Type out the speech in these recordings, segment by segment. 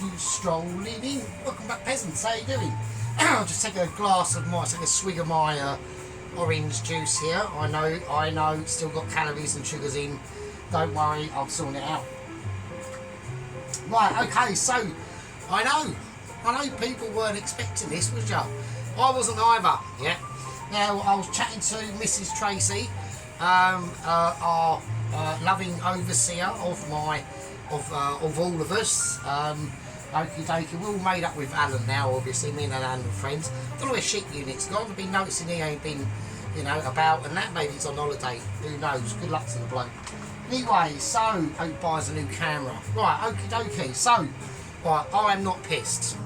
you strolling in. Welcome back, peasants. How you doing? I'll just take a swig of my orange juice here. I know, still got calories and sugars in. Don't worry, I'll sort it out. Right, okay, so I know people weren't expecting this, was ya? I wasn't either. Yeah. Now I was chatting to Mrs. Tracy, our loving overseer of all of us. Okie dokie, we're all made up with Alan now, obviously, me and Alan are friends. Don't know where sheep unit's gone. I've been noticing he ain't been, about, and that maybe he's on holiday. Who knows? Good luck to the bloke. Anyway, so hope he buys a new camera. Right, okie dokie. So, right, I am not pissed.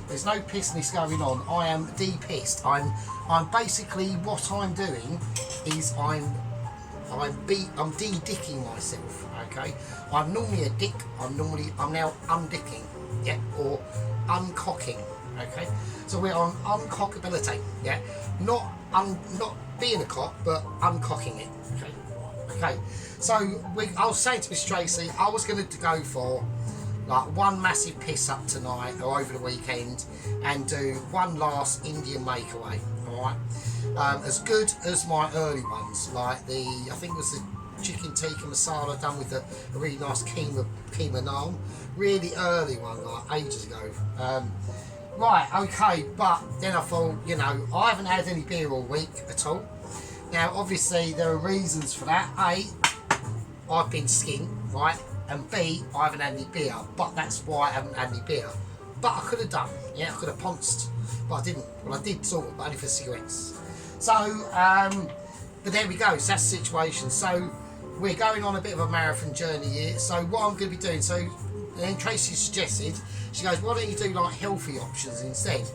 There's no pissness going on. I am de-pissed. I'm basically, what I'm doing is I'm de-dicking myself. Okay, I'm normally a dick. I'm now undicking, yeah, or uncocking. Okay, so we're on uncockability, yeah, not being a cock, but uncocking it. Okay. So I was saying to Miss Tracy, I was going to go for like one massive piss up tonight or over the weekend, and do one last Indian makeaway. All right, as good as my early ones, like I think it was the chicken tikka masala done with a really nice keema naan, really early one, like ages ago. Right, okay, but then I thought, I haven't had any beer all week at all. Now, obviously, there are reasons for that. A, I've been skinned, right, and B, I haven't had any beer, but that's why I haven't had any beer. But I could have done, yeah, I could have pounced, but I didn't. Well, I did sort of, but only for cigarettes. So, but there we go, so that's the situation. So, we're going on a bit of a marathon journey here. So, what I'm going to be doing, and then Tracy suggested, she goes, why don't you do like healthy options instead?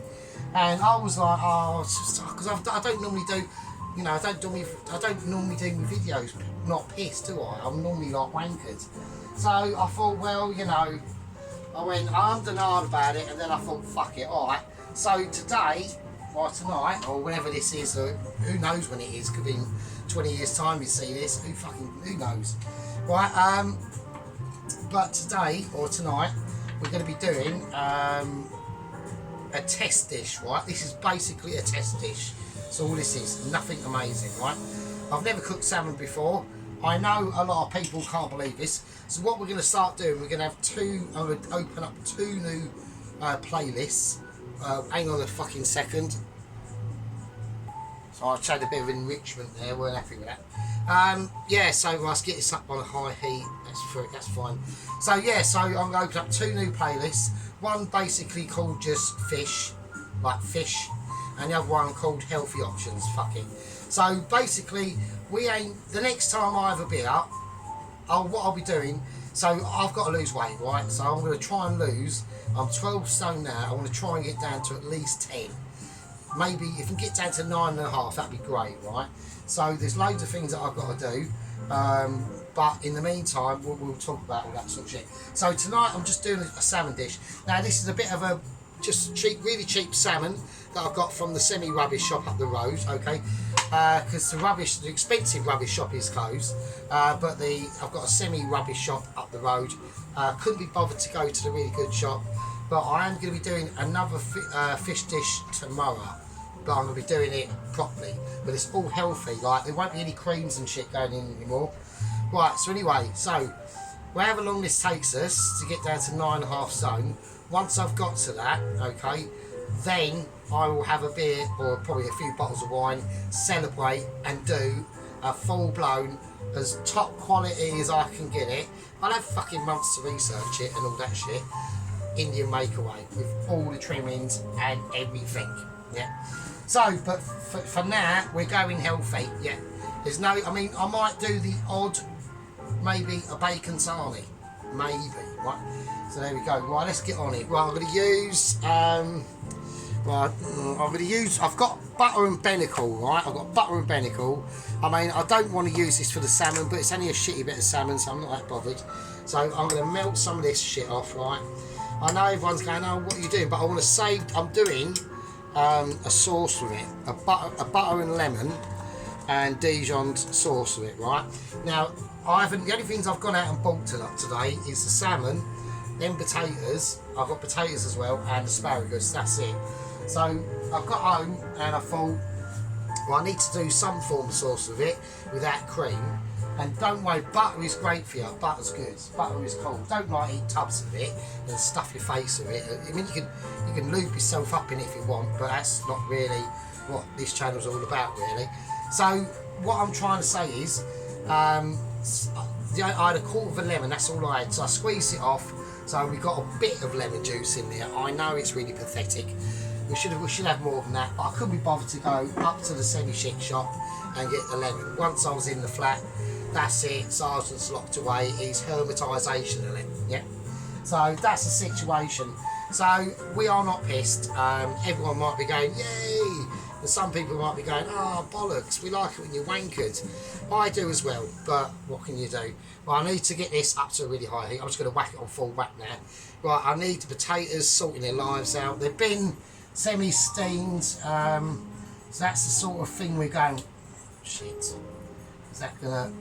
And I was like, because I don't normally do, I don't normally do my videos not pissed, do I? I'm normally like wankered. So I thought, well, I'm denied about it, and then I thought, fuck it, alright. So today, or tonight, or whenever this is, or who knows when it is, could be in 20 years time you see this, who knows. Right, but today, or tonight, we're going to be doing a test dish, right? This is basically a test dish. So all this is, nothing amazing, right? I've never cooked salmon before. I know a lot of people can't believe this. So what we're going to start doing, we're going to have I'm going to open up 2 new playlists. Hang on a fucking second. So I had a bit of enrichment there, weren't happy with that. Yeah, so let's get this up on a high heat, that's fine. So yeah, so I'm going to open up 2 new playlists. One basically called just fish, like fish, and the other one called healthy options, fucking. So basically, the next time I have a beer, what I'll be doing, so I've got to lose weight, right? So I'm going to try and lose, I'm 12 stone now, I want to try and get down to at least 10. Maybe if we get down to 9.5, that'd be great, right? So there's loads of things that I've got to do, but in the meantime, we'll talk about all that sort of shit. So tonight I'm just doing a salmon dish. Now this is a bit of a just cheap, really cheap salmon that I've got from the semi-rubbish shop up the road, okay? Because the expensive rubbish shop is closed, but I've got a semi-rubbish shop up the road. Couldn't be bothered to go to the really good shop, but I am going to be doing another fish dish tomorrow. But I'm going to be doing it properly. But it's all healthy, like there won't be any creams and shit going in anymore. Right, so anyway, so however long this takes us to get down to 9.5 stone, once I've got to that, okay, then I will have a beer or probably a few bottles of wine, celebrate and do a full-blown, as top quality as I can get it. I'll have fucking months to research it and all that shit. Indian makeaway with all the trimmings and everything, yeah. So, but for now, we're going healthy, yeah. There's no, I might do the odd, maybe a bacon sarnie, maybe, right? So there we go. Right, let's get on it. Right, I'm going to use, I've got butter and Bennicle, right? I've got butter and Bennicle. I don't want to use this for the salmon, but it's only a shitty bit of salmon, so I'm not that bothered. So I'm going to melt some of this shit off, right? I know everyone's going, oh, what are you doing? But I want to save, I'm doing a sauce with it, a butter and lemon and Dijon sauce with it, right? Now, the only things I've gone out and bought today is the salmon then potatoes. I've got potatoes as well and asparagus. That's it. So I got home and I thought, well, I need to do some form of sauce with it without cream. And don't worry, butter is great for you. Butter's good. Butter is cool. Don't like eat tubs of it and stuff your face with it. I mean, you can lube yourself up in it if you want, but that's not really what this channel's all about, really. So what I'm trying to say is, I had a quarter of a lemon. That's all I had. So I squeezed it off. So we got a bit of lemon juice in there. I know it's really pathetic. We should have more than that, but I couldn't be bothered to go up to the semi-chic shop and get the lemon. Once I was in the flat, that's it. Sergeant's locked away. It's hermetisation in it. Yeah. So that's the situation. So we are not pissed. Everyone might be going, yay! And some people might be going, oh, bollocks, we like it when you're wankered. I do as well, but what can you do? Well, I need to get this up to a really high heat. I'm just going to whack it on full whack now. Right, I need the potatoes sorting their lives out. They've been semi-steamed, so that's the sort of thing we're going, shit, is that gonna,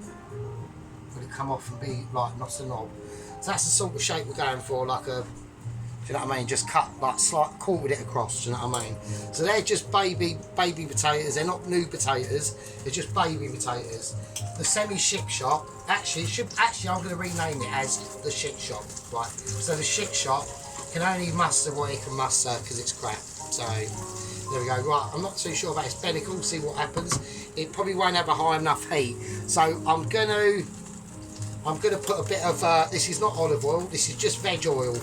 will it come off and be like not a knob? So that's the sort of shape we're going for, like a, do you know what I mean, just cut, like quartered it across, do you know what I mean? So they're just baby potatoes, they're not new potatoes, they're just baby potatoes. The semi-chic shop, actually I'm going to rename it as the chic shop, right? So the chic shop can only muster what it can muster because it's crap. So there we go. Right, I'm not too sure about its pedicle. See what happens. It probably won't have a high enough heat. So I'm gonna put a bit of. This is not olive oil. This is just veg oil.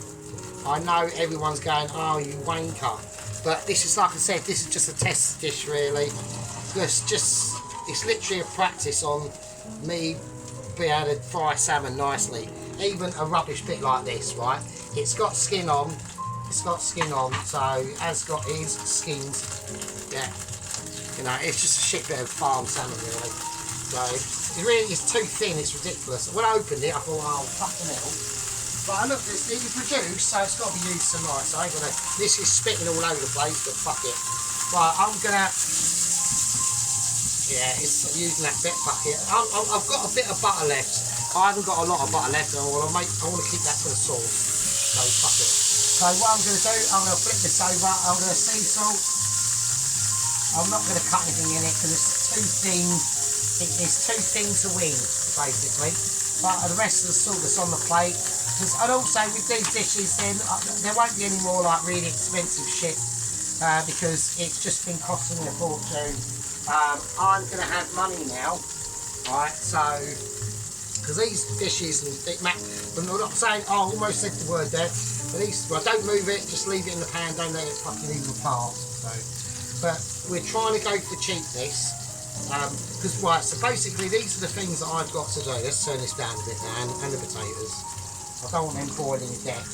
I know everyone's going, oh, you wanker, but this is, like I said, this is just a test dish, really. It's literally a practice on me being able to fry salmon nicely. Even a rubbish bit like this, right? It's got skin on. It's got skin on, so it has got his skins. Yeah, you know, it's just a shit bit of farm salmon, really. So it's too thin. It's ridiculous. When I opened it, I thought, oh, fucking hell. But I looked, it's produced, so it's got to be used tonight. So I ain't gonna. This is spitting all over the place, but fuck it. Right, I'm gonna. Yeah, it's using that bit bucket. I've got a bit of butter left. I haven't got a lot of butter left, and I want to keep that for the sauce. So fuck it. So what I'm going to do, I'm going to flip this over. I'm going to sea salt. I'm not going to cut anything in it because it's too thin. It's too thin to wing, basically. But the rest of the salt that's on the plate. And also with these dishes, then there won't be any more like really expensive shit because it's just been costing me a fortune. I'm going to have money now, right? So. Because these dishes, I'm not saying, oh, I almost said the word there, but these, well, don't move it, just leave it in the pan, don't let it fucking even apart. So, but we're trying to go for cheapness, because, right, so basically these are the things that I've got to do. Let's turn this down a bit now, and the potatoes. I don't want them boiling to death.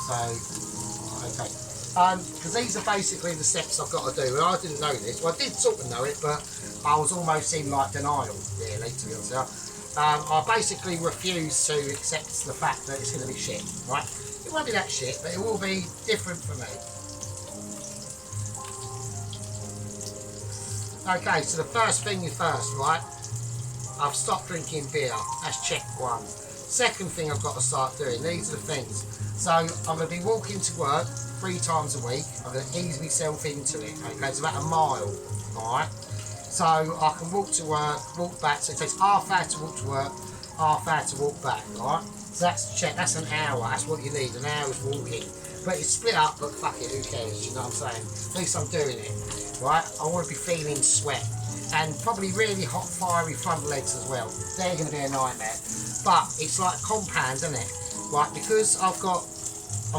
So, okay. Because these are basically the steps I've got to do, and I didn't know this. Well, I did sort of know it, but I was almost in like denial, really, to be honest. I basically refuse to accept the fact that it's going to be shit, right? It won't be that shit, but it will be different for me. Okay, so the first thing is first, right? I've stopped drinking beer. That's check one. Second thing I've got to start doing, these are the things. So I'm going to be walking to work 3 times a week. I'm going to ease myself into it. Okay, it's about a mile, alright? So I can walk to work, walk back, so it takes half hour to walk to work, half hour to walk back, alright? So that's check, that's an hour, that's what you need, an hour's walking. But it's split up, but fuck it, who cares, you know what I'm saying? At least I'm doing it, right? I want to be feeling sweat. And probably really hot, fiery front legs as well. They're going to be a nightmare. But it's like compound, isn't it? Right, because I'm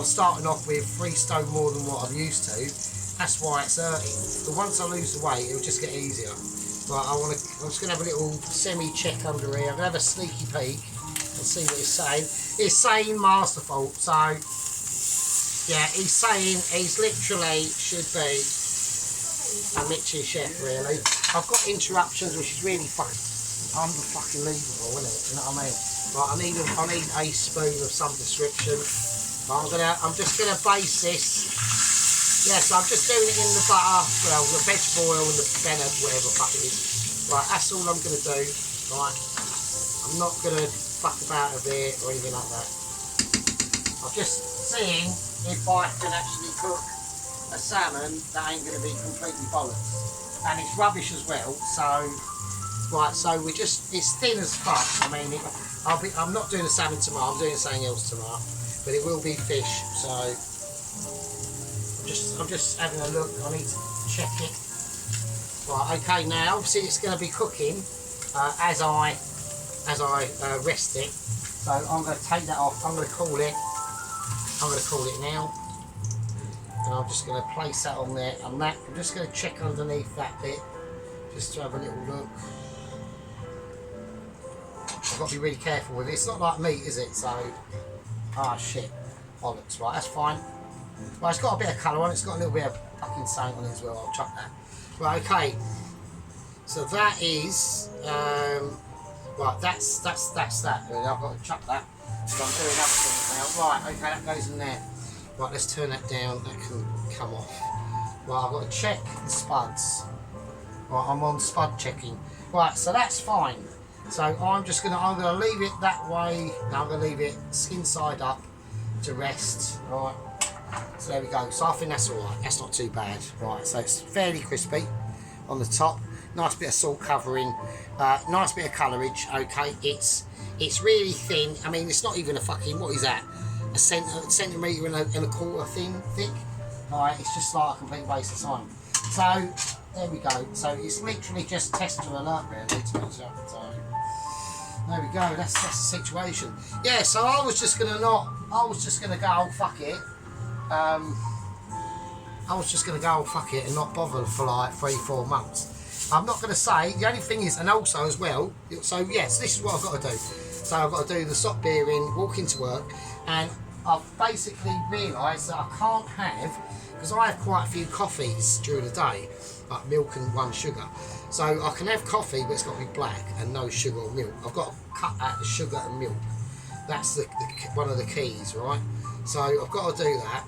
starting off with 3 stone more than what I'm used to. That's why it's hurting. But once I lose the weight, it'll just get easier. Right, I'm just going to have a little semi-check under here. I'm going to have a sneaky peek and see what it's saying. It's saying masterful. So, yeah, he's saying he's literally should be a Mitchie chef, really. I've got interruptions, which is really unbelievable, isn't it? You know what I mean? Right, I need a spoon of some description. I'm just gonna base this. Yes, I'm just doing it in the butter, well, the vegetable oil and the fennel, whatever the fuck it is. Right, that's all I'm gonna do. Right, I'm not gonna fuck about a bit or anything like that. I'm just seeing if I can actually cook a salmon that ain't going to be completely bollocks. And it's rubbish as well, so right, so we're just, it's thin as fuck. I mean, I'm not doing a salmon tomorrow, I'm doing something else tomorrow, but it will be fish, so I'm just having a look. I need to check it. Right, okay, now obviously it's going to be cooking as I rest it, so I'm going to take that off. I'm going to call it now, and I'm just going to place that on there, and that I'm just going to check underneath that bit just to have a little look. I've got to be really careful with it. It's not like meat, is it? So, shit, bollocks. Right, that's fine. Right, it's got a bit of colour on it. It's got a little bit of fucking sand on it as well. I'll chuck that. Right, okay. So that is right. That's that. Really. I've got to chuck that. So I'm doing other things now. Right, okay, that goes in there. Right, let's turn that down. That can come off. Right, I've got to check the spuds. Right, I'm on spud checking. Right, so that's fine. So I'm gonna leave it that way. Now I'm gonna leave it skin side up to rest. Right. So there we go. So I think that's all right. That's not too bad. Right. So it's fairly crispy on the top. Nice bit of salt covering. Nice bit of colourage. Okay. It's really thin. I mean, it's not even a fucking, what is that? A centimetre and a quarter thick. Right. It's just like a complete waste of time. So there we go. So it's literally just tester alert really. To be honest. So there we go. That's the situation. Yeah. So I was just gonna go. Oh, fuck it. I was just going to go, fuck it, and not bother for like 3-4 months. I'm not going to say, the only thing is, and also as well, so yes, this is what I've got to do. So I've got to do the stop beering, walk into work, and I've basically realised that I can't have, because I have quite a few coffees during the day, like milk and 1 sugar. So I can have coffee, but it's got to be black and no sugar or milk. I've got to cut out the sugar and milk. That's one of the keys, right? So I've got to do that.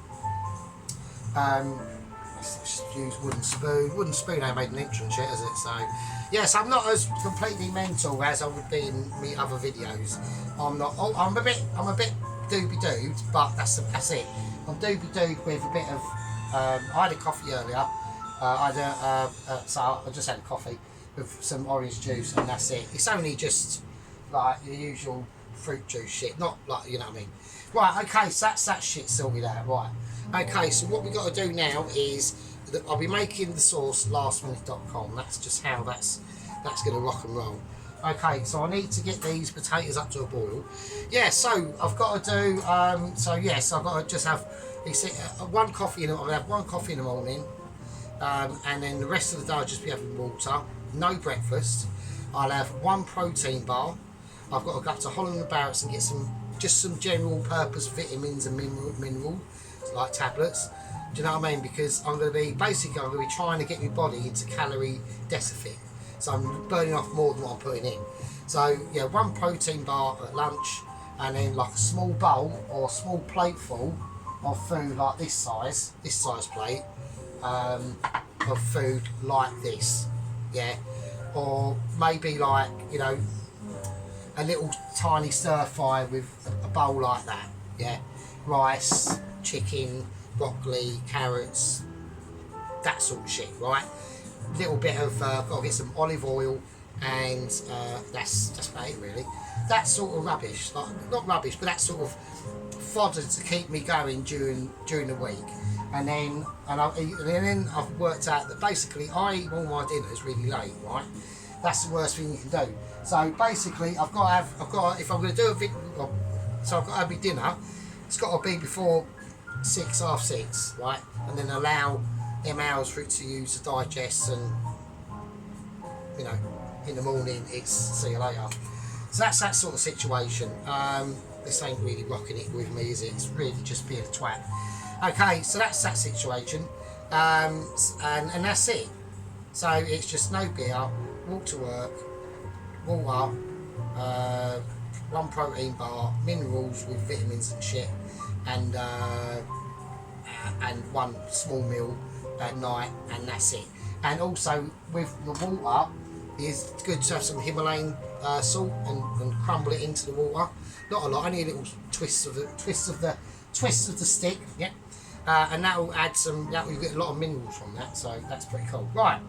Let's just use wooden spoon. Wooden spoon ain't made an entrance yet, is it? So yes, I'm not as completely mental as I would be in my other videos. I'm not. Oh, I'm a bit doobie-doobed, but that's it. I'm doobie-doobed with a bit of. I had a coffee earlier. So I just had a coffee with some orange juice, and that's it. It's only just like the usual fruit juice shit, not like, you know what I mean. Right, okay, so that's that shit sorted out. Right, okay, so what we got to do now is that I'll be making the sauce lastminute.com. That's just how that's going to rock and roll. Okay, so I need to get these potatoes up to a boil. Yeah, so I've got to do yes, I've got to just have one coffee in. I'll have 1 coffee in the morning, and then the rest of the day I'll just be having water. No breakfast. I'll have 1 protein bar. I've got to go up to Holland and Barrett's and get some general purpose vitamins and minerals like tablets. Do you know what I mean? Because I'm going to be trying to get my body into calorie deficit. So I'm burning off more than what I'm putting in. So yeah, 1 protein bar at lunch, and then like a small bowl or a small plate full of food like this size plate of food like this. Yeah, or maybe like, you know, a little tiny stir fry with a bowl like that. Yeah, rice, chicken, broccoli, carrots, that sort of shit, right? Little bit of got to get some olive oil, and that's about it really. That sort of rubbish, like not rubbish, but that sort of fodder to keep me going during the week. And then I've worked out that basically I eat all my dinners really late, right? That's the worst thing you can do. So basically, if I'm going to do a video, so I've got to have my dinner. It's got to be before 6, half 6, right? And then allow them hours for it to use to digest, and you know, in the morning it's see you later. So that's that sort of situation. This ain't really rocking it with me, is it? It's really just being a twat. Okay, so that's that situation, and that's it. So it's just no beer, walk to work, water, 1 protein bar, minerals with vitamins and shit, and 1 small meal at night, and that's it. And also with the water, it's good to have some Himalayan salt and crumble it into the water. Not a lot, only a little twist of the twists of the stick, yeah, and that will add some. That will get a lot of minerals from that, so that's pretty cool. Right.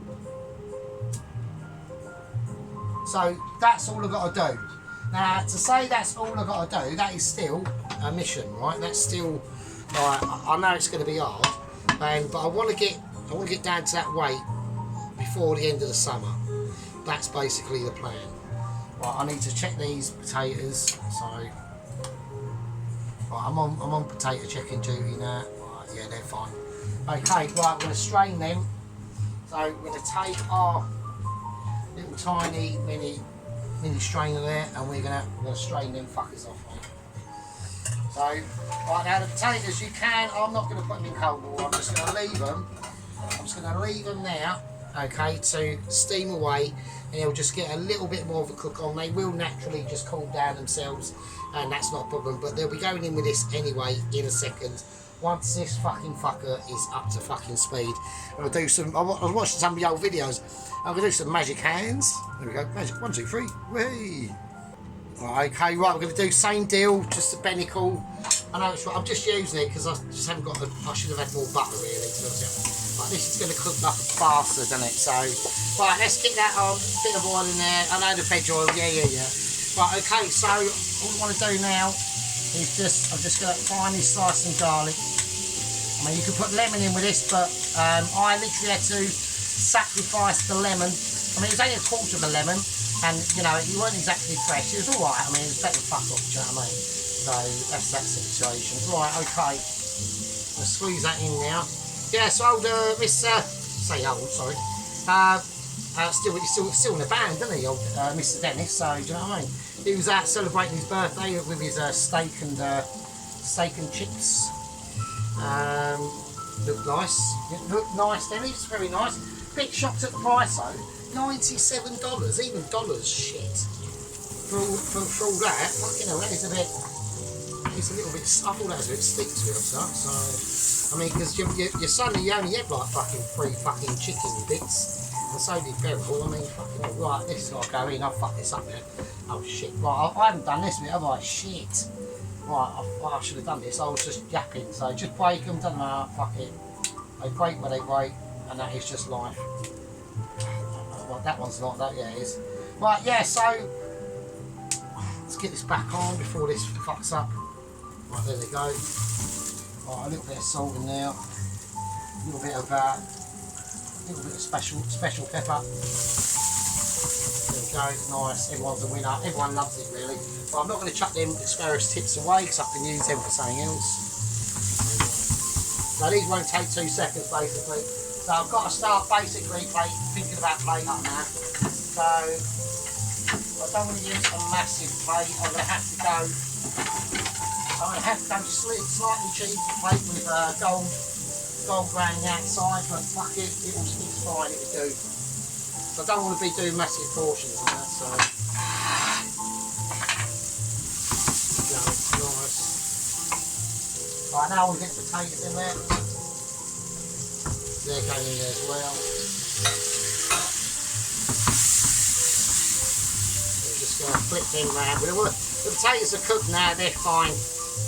So that's all I've got to do. Now, to say that's all I've got to do, that is still a mission, right? That's still, like, I know it's going to be hard, but I want to get down to that weight before the end of the summer. That's basically the plan. Right, I need to check these potatoes. So, right, I'm on potato checking duty now. Right, yeah, they're fine. Okay, right, I'm going to strain them. So we're going to take our little tiny mini strainer there, and we're gonna strain them fuckers off, mate. So, right now the potatoes, you can. I'm not going to put them in cold water. I'm just going to leave them. I'm just going to leave them there, okay, to steam away, and they'll just get a little bit more of a cook on. They will naturally just cool down themselves, and that's not a problem. But they'll be going in with this anyway in a second. Once this fucking fucker is up to fucking speed, I'm gonna do some. I was watching some of the old videos. I'm gonna do some magic hands. There we go. Magic 1, 2, 3. Whee! Right, okay, right. We're gonna do same deal, just a Benical. I know it's right. I'm just using it because I just haven't got. I should have had more butter really. Right, this is gonna cook up faster, doesn't it? So, right, let's get that on. Bit of oil in there. I know the veg oil. Yeah. Right, okay. So all I want to do now is I'm just going to finely slice some garlic. I mean, you could put lemon in with this, but I literally had to sacrifice the lemon. I mean, it was only a quarter of a lemon, and you know, it weren't exactly fresh. It was all right. I mean, it was better than fuck off. Do you know what I mean? So that's that situation. Right, okay. I'll squeeze that in now. Yeah, so old say old, sorry. Still in the band, isn't he, old Mr. Dennis? So do you know what I mean? He was out celebrating his birthday with his steak and chips. Looked nice. It looked nice, Dennis. Very nice. Bit shocked at the price though. $97, even dollars shit. For all that, fucking hell, that is a bit. It's a little bit. I thought that was a bit steep to it, so I mean, because your son, he only had like fucking 3 fucking chicken bits. And so did Beryl. I mean, fucking hell, right, this is got to go in. I'll fuck this up now. Oh shit, right, I haven't done this bit, have I? Shit. Right, I should have done this. I was just yapping, so just break them, doesn't matter, fuck it. They break where they break, and that is just life. Well, that one's not, that, yeah, it is. Right, yeah, so, let's get this back on before this fucks up. Right, there we go. Right, a little bit of salt in there. A little bit of special pepper. There we go, nice, everyone's a winner, everyone loves it really. But I'm not going to chuck them asparagus tips away because I can use them for something else. Now these won't take 2 seconds basically. So I've got to start basically thinking about plate up now. So I don't want to use a massive plate, I'm going to have to go slightly cheap plate with gold brand outside, but fuck it, it's fine, it'll do. So I don't want to be doing massive portions of that, so. Nice. Right, now I want to get the potatoes in there. They're going in there as well. We're just going to flip them around. The potatoes are cooked now, they're fine.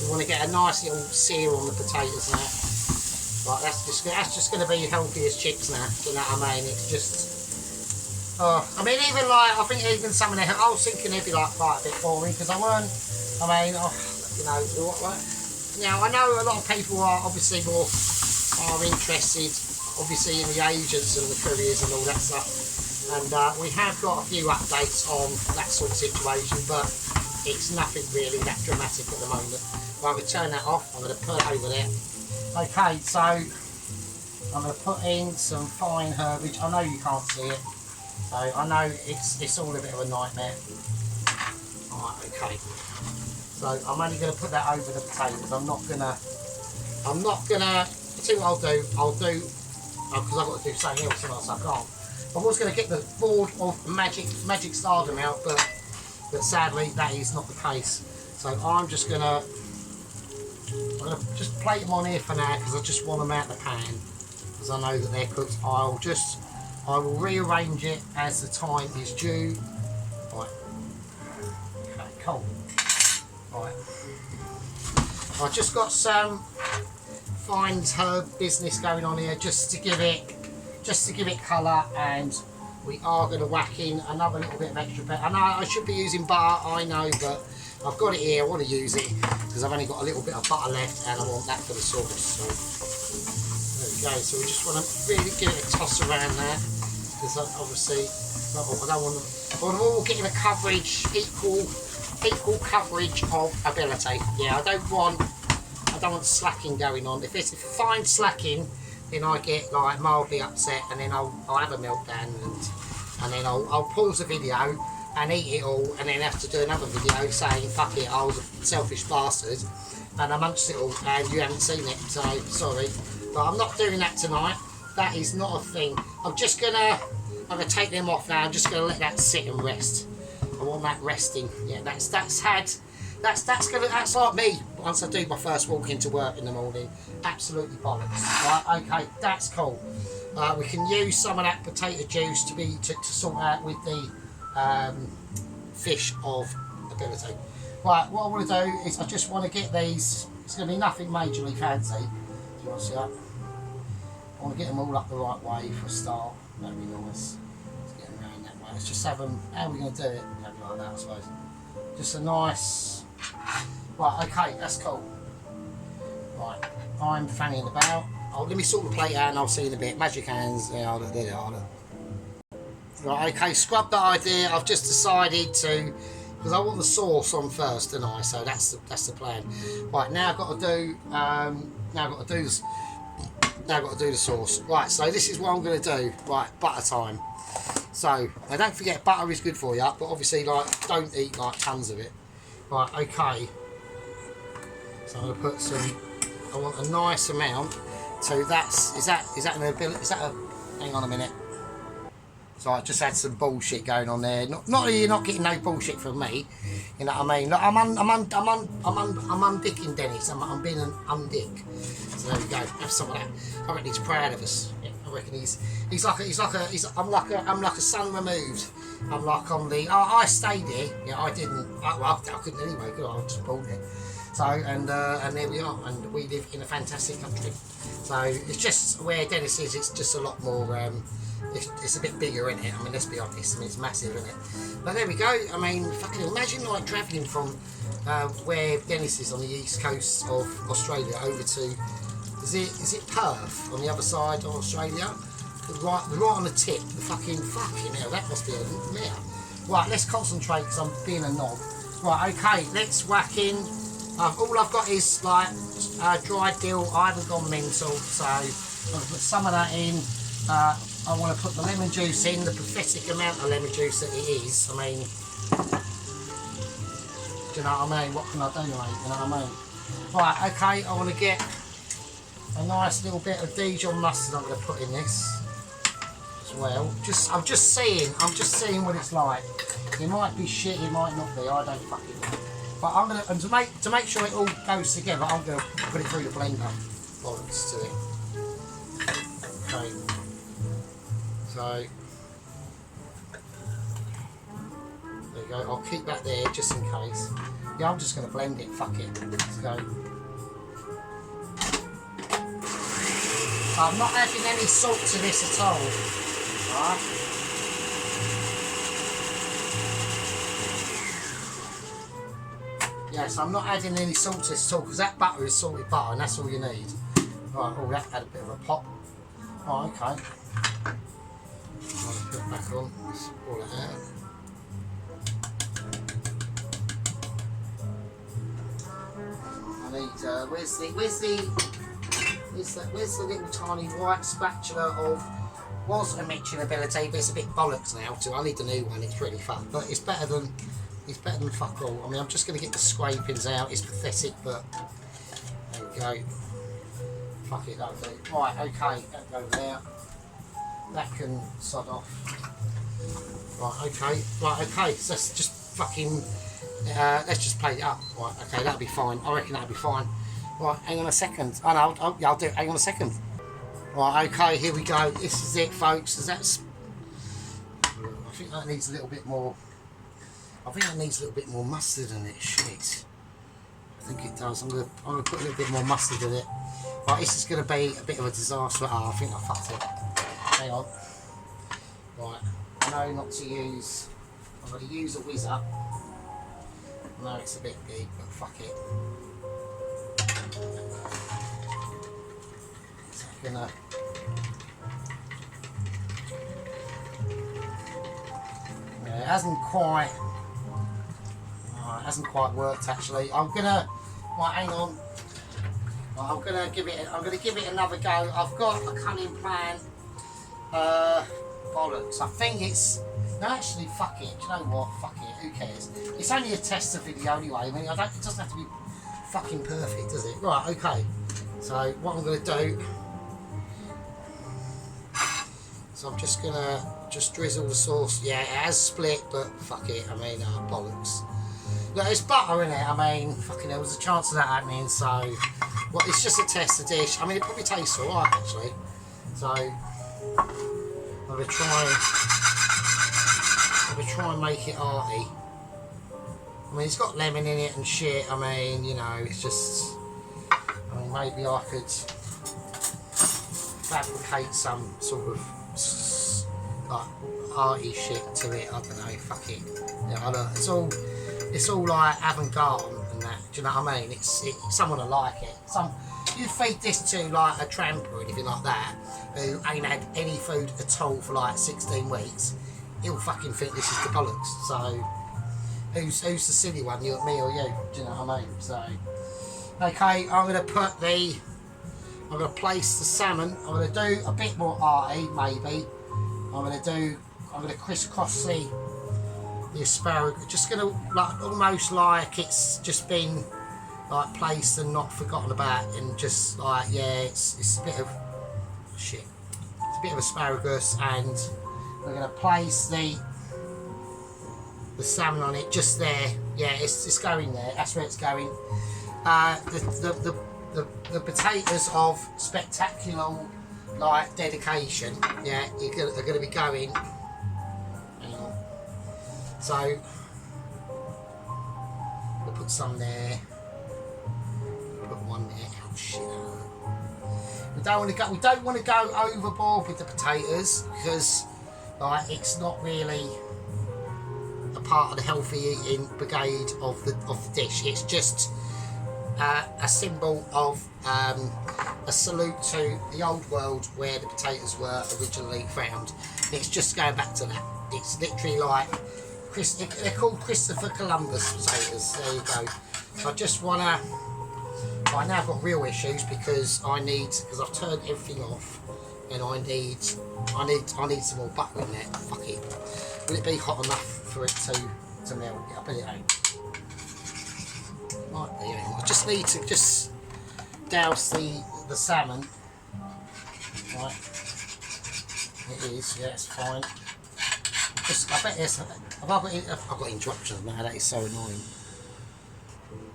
We want to get a nice little sear on the potatoes now. Right, that's just going to be healthy as chips now. Do you know what I mean? It's just. I mean, even like I think even some of them. I was thinking they'd be like quite a bit boring because I weren't. I mean, you know, now I know a lot of people are obviously are interested, obviously in the agents and the couriers and all that stuff. And we have got a few updates on that sort of situation, but it's nothing really that dramatic at the moment. Right, we turn that off. I'm going to put it over there. Okay, so I'm going to put in some fine herbage. I know you can't see it, so I know it's all a bit of a nightmare. Alright, okay. So I'm only going to put that over the potatoes. I'm not gonna. See what I'll do because I've got to do something else else I can't. I was going to get the board of magic stardom out, but sadly that is not the case. So I'm gonna just plate them on here for now because I just want them out of the pan because I know that they're cooked. I will rearrange it as the time is due. Right. Okay, cool. Right. I've just got some fine herb business going on here just to give it colour, and we are going to whack in another little bit of extra butter. I know I should be using butter, I know, but I've got it here. I want to use it because I've only got a little bit of butter left and I want that for the sauce. So there we go. So we just want to really give it a toss around there, because obviously I want them all getting a coverage, equal coverage of ability. Yeah, I don't want slacking going on. If it's fine slacking, then I get like mildly upset, and then I'll have a meltdown, and then I'll pause the video and eat it all, and then have to do another video saying fuck it, I was a selfish bastard and I munched it all and you haven't seen it, so sorry. But I'm not doing that tonight. That is not a thing. I'm gonna take them off now. I'm just gonna let that sit and rest. I want that resting. Yeah, that's like me once I do my first walk into work in the morning. Absolutely bollocks. Right, okay, that's cool. We can use some of that potato juice to sort out with the fish of ability. Right, what I want to do is I just want to get these. It's going to be nothing majorly fancy. Do you want to see that? I want to get them all up the right way for a start. That'd be nice. Let's get them around that way. Let's just have them. How are we going to do it? Maybe like that, I suppose. Just a nice. Right, okay, that's cool. Right, I'm fanning about. Oh, let me sort the plate out and I'll see you in a bit. Magic hands. Yeah, I'll do it. Right, okay, scrub that idea. I've just decided to, because I want the sauce on first, don't I? So that's the plan. Right, now I've got to do the sauce. Right, so this is what I'm going to do. Right, butter time. So now don't forget, butter is good for you, but obviously like don't eat like tons of it. Right, okay. So I'm going to put some. I want a nice amount. So is that an ability? Is that a? Hang on a minute. So I just had some bullshit going on there. Not that you're not getting no bullshit from me. You know what I mean? Look, I'm undicking Dennis. I'm being an undick. So there we go. Have some of that. I reckon he's proud of us. Yeah, I reckon I'm like a son removed. I'm like on the. I stayed here. Yeah, I didn't. I couldn't anyway. Could I just bought it. So and there we are. And we live in a fantastic country. So it's just where Dennis is. It's just a lot more. It's a bit bigger, isn't it? I mean, let's be honest. I mean, it's massive, isn't it? But there we go. I mean, fucking imagine like travelling from where Dennis is on the east coast of Australia over to is it Perth on the other side of Australia? Right on the tip. The fucking hell. That must be a mare. Right, let's concentrate because I'm being a knob. Right, okay. Let's whack in. All I've got is like dried dill. I haven't gone mental, so I'm gonna put some of that in. I want to put the lemon juice in, the pathetic amount of lemon juice that it is. I mean, do you know what I mean? What can I do, mate? You know what I mean? Right, okay, I want to get a nice little bit of Dijon mustard I'm going to put in this as well. I'm just seeing what it's like. It might be shit, it might not be, I don't fucking know. But I'm going to make sure it all goes together, I'm going to put it through the blender. Bollocks to it. Okay. So there you go. I'll keep that there just in case. Yeah, I'm just going to blend it. Fuck it. Let's go. I'm not adding any salt to this at all. Right. Yes, I'm not adding any salt to this at all because that butter is salted butter and that's all you need. Right. Oh, that had a bit of a pop. Oh, okay. I'll put it back on, let's pull it out. I need, where's the little tiny white spatula of, was a Michelin ability, but it's a bit bollocks now too. I need the new one, it's really fun, but it's better than fuck all. I mean, I'm just going to get the scrapings out, it's pathetic, but there we go. Fuck it, that'll do. Right, okay, that goes there. That can sod off. Right, okay, so let's just fucking, let's just plate it up. Right, okay, that'll be fine. I reckon that'll be fine. Right, hang on a second. Oh no, I'll do it, hang on a second. Right, okay, here we go. This is it, folks. I think that needs a little bit more, mustard in it, shit. I think it does. I'm gonna put a little bit more mustard in it. Right, this is gonna be a bit of a disaster. Oh, I think I fucked it. Hang on. Right, I know not to use. I'm gonna use a whizzer. I know it's a bit big, but fuck it. So I'm gonna. Yeah, it hasn't quite worked actually. I'm gonna. Right, hang on. Right, I'm gonna give it another go. I've got a cunning plan. Bollocks. I think it's. No, actually, fuck it. Do you know what? Fuck it. Who cares? It's only a tester video anyway. I mean, it doesn't have to be fucking perfect, does it? Right. Okay. So what I'm gonna do. So I'm just gonna drizzle the sauce. Yeah, it has split, but fuck it. I mean, bollocks. Look, it's butter in it. I mean, fucking there was a chance of that happening. So, well, it's just a tester dish. I mean, it probably tastes alright actually. So, I'm gonna try and make it hearty. I mean, it's got lemon in it and shit. I mean, you know, it's just. I mean, maybe I could fabricate some sort of like hearty shit to it. I don't know. Fuck it. Yeah, I don't, it's all like avant-garde and that. Do you know what I mean? Someone will like it. You feed this to like a tramper or anything like that, who ain't had any food at all for like 16 weeks, he'll fucking think this is the bollocks. So who's the silly one? You, me or you? Do you know what I mean? So okay, I'm gonna place the salmon. I'm gonna do a bit more hearty, maybe. I'm gonna crisscross the asparagus. Just gonna like almost like it's just been like placed and not forgotten about, and just like yeah, it's a bit of shit. It's a bit of asparagus, and we're gonna place the salmon on it just there. Yeah, it's going there. That's where it's going. The potatoes of spectacular like dedication. Yeah, are gonna be going. Hang on. So we'll put some there. Put one there. Oh shit! We don't want to go overboard with the potatoes, because like it's not really a part of the healthy eating brigade of the dish. It's just a symbol of a salute to the old world where the potatoes were originally found. It's just going back to that. It's literally like they're called Christopher Columbus potatoes. There you go. So I just wanna. Right now I've got real issues because I've turned everything off, and I need some more butter in there. Fuck it. Will it be hot enough for it to melt? Yeah, I bet it ain't. Right, yeah. I just need to douse the salmon. Right. It is, yeah, it's fine. I bet there's. I've got interruptions now. That is so annoying.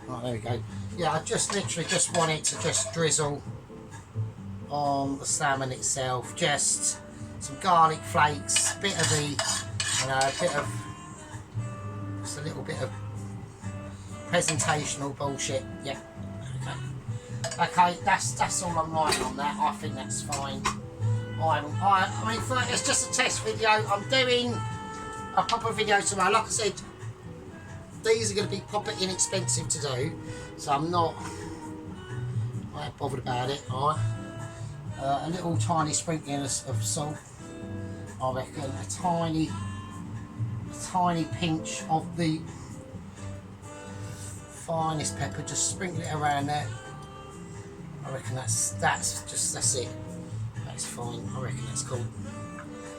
Right, there we go. Yeah, I literally want it to just drizzle on the salmon itself. Just some garlic flakes, a bit of just a little bit of presentational bullshit. Yeah. Okay, that's all I'm writing on that. I think that's fine. I mean, it's just a test video. I'm doing a proper video tomorrow. Like I said, these are going to be proper inexpensive to do, so I'm not bothered about it. Alright, a little tiny sprinkling of salt. I reckon a tiny pinch of the finest pepper. Just sprinkle it around there. I reckon that's it. That's fine. I reckon that's cool.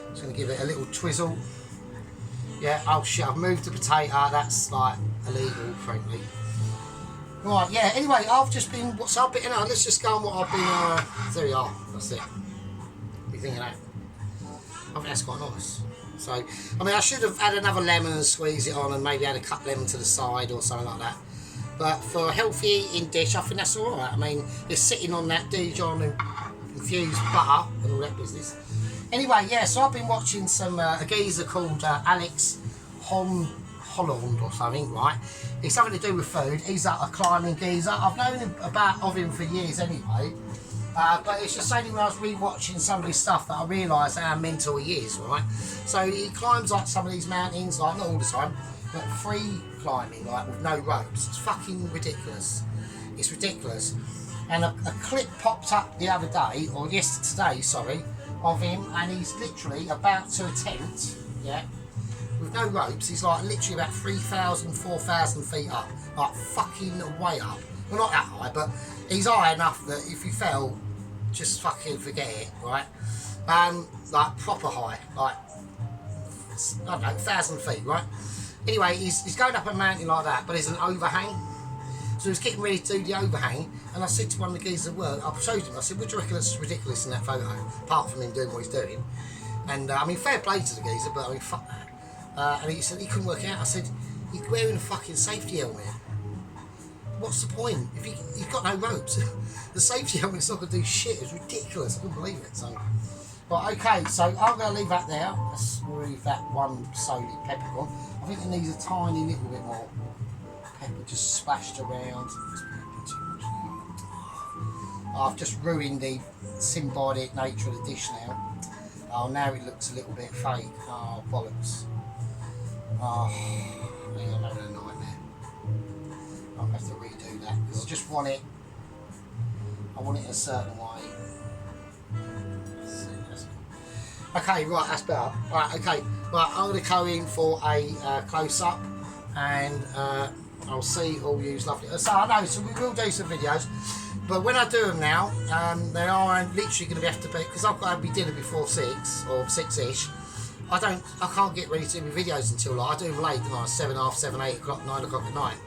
Just going to give it a little twizzle. Yeah, oh shit, I've moved the potato. That's like illegal, frankly. Right, yeah, anyway, let's just go on what I've been, there we are, that's it. What do you think of that? I think that's quite nice. So, I mean, I should have had another lemon and squeeze it on, and maybe add a cut lemon to the side or something like that. But for a healthy eating dish, I think that's alright. I mean, it's sitting on that Dijon and infused butter and all that business. Anyway, yeah, so I've been watching a geezer called Alex Holland or something, right? It's something to do with food. He's a climbing geezer. I've known of him for years anyway. But it's just only when I was re-watching some of his stuff that I realised how mental he is, right? So he climbs like some of these mountains, like not all the time, but free climbing, like with no ropes. It's fucking ridiculous. It's ridiculous. And a clip popped up the other day, or yesterday, sorry, of him, and he's literally about to attempt, yeah, with no ropes. He's like literally about 3,000, 4,000 feet up, like fucking way up. Well, not that high, but he's high enough that if you fell, just fucking forget it, right? Like proper high, like I don't know, 1,000 feet, right? Anyway, he's going up a mountain like that, but there's an overhang. So he's getting ready to do the overhang, and I said to one of the geezers at work, I showed him, I said, what do you reckon that's ridiculous in that photo, apart from him doing what he's doing? And I mean, fair play to the geezer, but I mean, fuck that. And he said he couldn't work it out. I said, you're wearing a fucking safety helmet. What's the point? If you've got no ropes, the safety helmet's not going to do shit. It's ridiculous. I couldn't believe it. So, right, okay, so I'm going to leave that there. Let's remove that one solely peppercorn. I think it needs a tiny little bit more pepper just splashed around. I've just ruined the symbiotic nature of the dish now. Oh, now it looks a little bit fake. Oh, bollocks. Oh, I think I'm having a nightmare. I'll have to redo that because I just want it. I want it a certain way. Okay, right, that's better. Right, okay, right, I'm going to go in for a close-up, and I'll see all you lovely. So I know, so we will do some videos, but when I do them now, they are literally going to have to be, because I've got to be dinner before 6 or 6ish. I can't get ready to do my videos until like, I do them late, don't I? 7, half 7, 8 o'clock, 9 o'clock at night.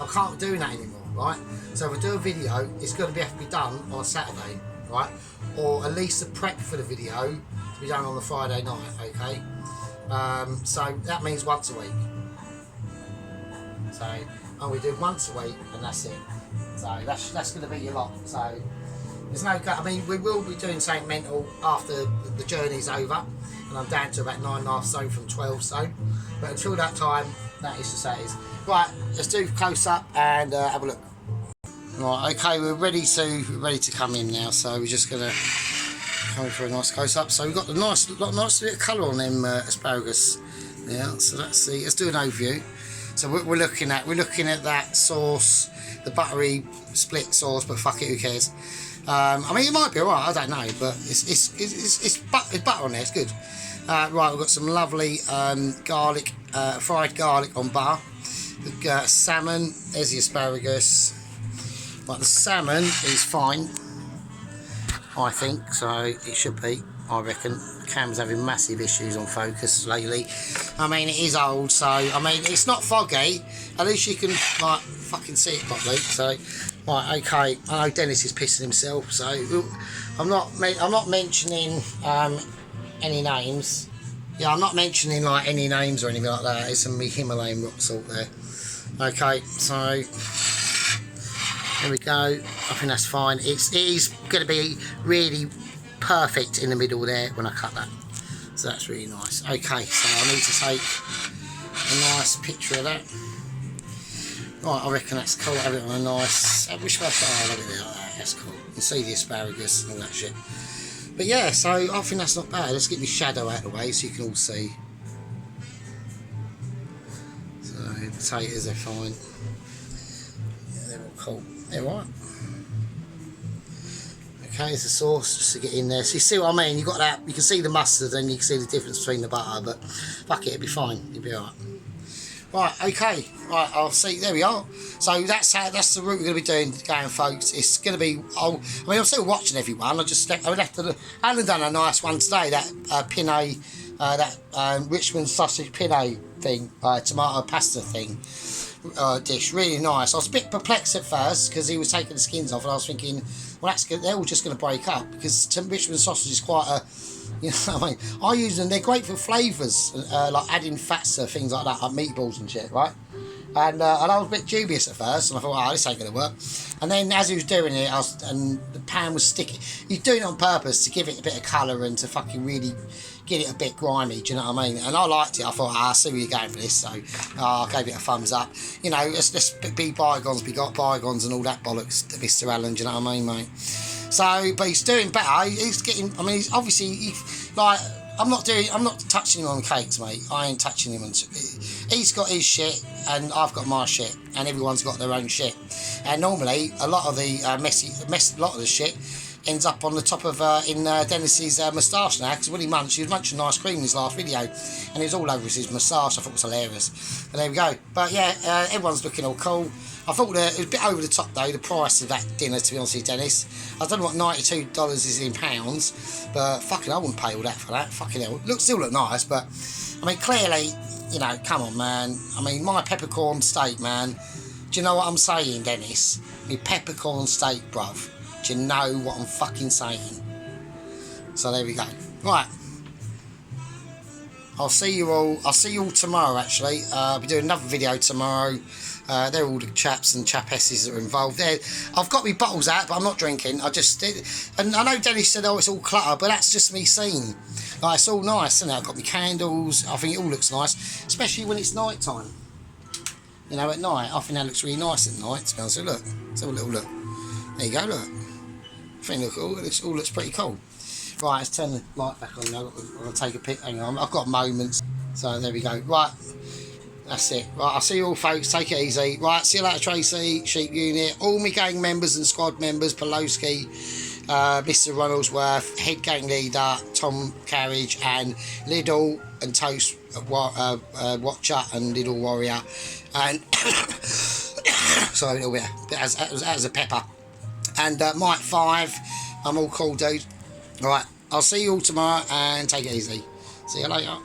I can't do that anymore, right? So if I do a video, it's going to have to be done on a Saturday, right? Or at least the prep for the video to be done on the Friday night, okay? So that means once a week. So we do once a week, and that's it. So that's going to be your lot. So there's no. I mean, we will be doing something mental after the journey's over, and I'm down to about 9.5 stone from 12 stone. But until that time, that is just how it is. Right, let's do close up and have a look. Right, okay, we're ready to come in now. So we're just gonna come for a nice close up. So we've got the nice bit of colour on them asparagus. Yeah, so let's do an overview. So we're looking at that sauce, the buttery split sauce, but fuck it, who cares? I mean, it might be alright, I don't know, but it's butter on there, it's good. Right, we've got some lovely garlic, fried garlic on butter. The salmon, there's the asparagus. Right, the salmon is fine, I think, so it should be, I reckon. Cam's having massive issues on focus lately. I mean, it is old, so I mean, it's not foggy. At least you can like fucking see it properly. So, right, okay. I know Dennis is pissing himself, so I'm not mentioning any names. Yeah, I'm not mentioning like any names or anything like that. It's some Himalayan rock salt there. Okay, so there we go. I think that's fine. It is going to be really perfect in the middle there when I cut that, so that's really nice. Okay, so I need to take a nice picture of that. Right, I reckon that's cool. Have it on a nice, which way I love it there like that. That's cool. You can see the asparagus and all that shit. But yeah, so I think that's not bad. Let's get the shadow out of the way so you can all see. So the potatoes are fine. Yeah, they're all cool. They're right. Okay, it's the sauce just to get in there. So you see what I mean? You got that. You can see the mustard, and you can see the difference between the butter. But fuck it, it'll be fine. It'll be alright. Right, okay. Right, I'll see. There we are. So that's the route we're going to be doing, going, folks. It's going to be. I mean, I'm still watching everyone. I would have to. I haven't done a nice one today. That penne, Richmond sausage penne thing, tomato pasta thing. Dish, really nice. I was a bit perplexed at first because he was taking the skins off, and I was thinking, well, that's good. They're all just going to break up because Richmond sausage is quite a, you know, I mean, I use them. They're great for flavours, like adding fats or things like that, like meatballs and shit, right? And I was a bit dubious at first, and I thought, oh, this ain't going to work. And then as he was doing it, and the pan was sticky. He's doing it on purpose to give it a bit of colour and to fucking really get it a bit grimy, do you know what I mean? And I liked it. I thought, I see where you're going for this, so I gave it a thumbs up. You know, let's be bygones, be got bygones and all that bollocks, Mr. Allen, do you know what I mean, mate? So, but he's doing better. He's getting, I mean, he's obviously, like, I'm not touching him on cakes, mate. I ain't touching him on. He's got his shit, and I've got my shit, and everyone's got their own shit. And normally, a lot of the a lot of the shit ends up on the top of Dennis's moustache now. Because when he was munching ice cream in his last video, and it was all over his moustache. I thought it was hilarious. But there we go. But yeah, everyone's looking all cool. I thought it was a bit over the top though, the price of that dinner, to be honest with you, Dennis. I don't know what $92 is in pounds, but fucking I wouldn't pay all that for that. Fucking hell. Still look nice, but I mean, clearly, you know, come on, man. I mean, my peppercorn steak, man. Do you know what I'm saying, Dennis? My peppercorn steak, bruv. Do you know what I'm fucking saying? So there we go. Right. I'll see you all tomorrow, actually. I'll be doing another video tomorrow. They're all the chaps and chapesses that are involved there. I've got my bottles out, but I'm not drinking. I just did. And I know Dennis said, oh, it's all clutter, but that's just me seeing. Like, it's all nice, isn't it? I've got my candles. I think it all looks nice, especially when it's night time. You know, at night. I think that looks really nice at night, to be honest. So look, let's have a little look. There you go, look. I think it all looks pretty cool. Right, let's turn the light back on now. I'm going to take a pic. Hang on, I've got moments. So there we go. Right, that's it. Right, I'll see you all, folks. Take it easy. Right, see you later, Tracy, Sheep Unit, all my gang members and squad members, Poloski, Mr. Ronaldsworth, head gang leader, Tom Carriage, and Lidl and Toast Watcher and Little Warrior. And sorry, a little bit as a pepper. And Mike 5, I'm all cool, dude. Right, I'll see you all tomorrow and take it easy. See you later.